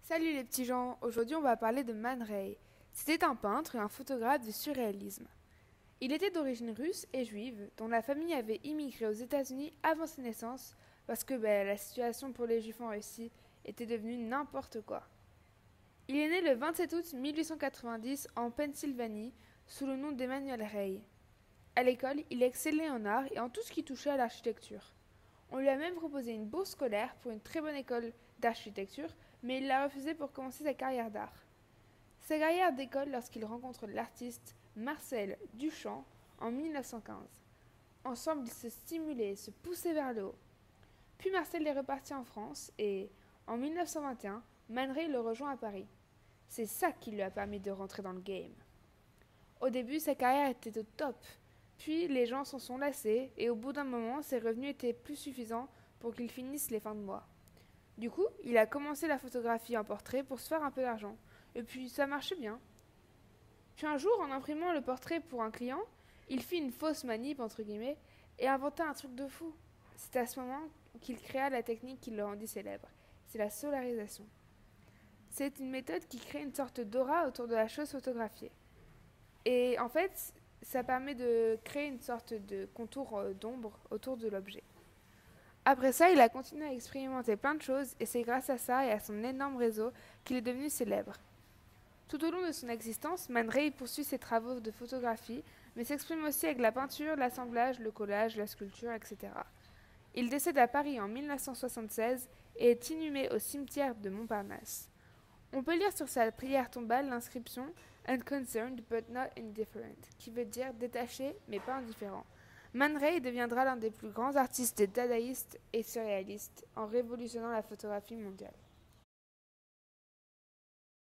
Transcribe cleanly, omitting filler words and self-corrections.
Salut les petits gens, aujourd'hui on va parler de Man Ray. C'était un peintre et un photographe du surréalisme. Il était d'origine russe et juive, dont la famille avait immigré aux États-Unis avant sa naissance parce que la situation pour les juifs en Russie était devenue n'importe quoi. Il est né le 27 août 1890 en Pennsylvanie sous le nom d'Emmanuel Ray. À l'école, il excellait en art et en tout ce qui touchait à l'architecture. On lui a même proposé une bourse scolaire pour une très bonne école d'architecture, mais il l'a refusée pour commencer sa carrière d'art. Sa carrière décolle lorsqu'il rencontre l'artiste Marcel Duchamp en 1915. Ensemble, ils se stimulaient et se poussaient vers le haut. Puis Marcel est reparti en France et, en 1921, Man Ray le rejoint à Paris. C'est ça qui lui a permis de rentrer dans le game. Au début, sa carrière était au top. Puis les gens s'en sont lassés et au bout d'un moment, ses revenus étaient plus suffisants pour qu'il finisse les fins de mois. Du coup, il a commencé la photographie en portrait pour se faire un peu d'argent. Et puis ça marchait bien. Puis un jour, en imprimant le portrait pour un client, il fit une fausse manip entre guillemets et inventa un truc de fou. C'est à ce moment qu'il créa la technique qui le rendit célèbre. C'est la solarisation. C'est une méthode qui crée une sorte d'aura autour de la chose photographiée. Et en fait, ça permet de créer une sorte de contour d'ombre autour de l'objet. Après ça, il a continué à expérimenter plein de choses et c'est grâce à ça et à son énorme réseau qu'il est devenu célèbre. Tout au long de son existence, Man Ray poursuit ses travaux de photographie, mais s'exprime aussi avec la peinture, l'assemblage, le collage, la sculpture, etc. Il décède à Paris en 1976 et est inhumé au cimetière de Montparnasse. On peut lire sur sa prière tombale l'inscription Unconcerned but not indifferent, qui veut dire détaché mais pas indifférent. Man Ray deviendra l'un des plus grands artistes dadaïstes et surréalistes en révolutionnant la photographie mondiale.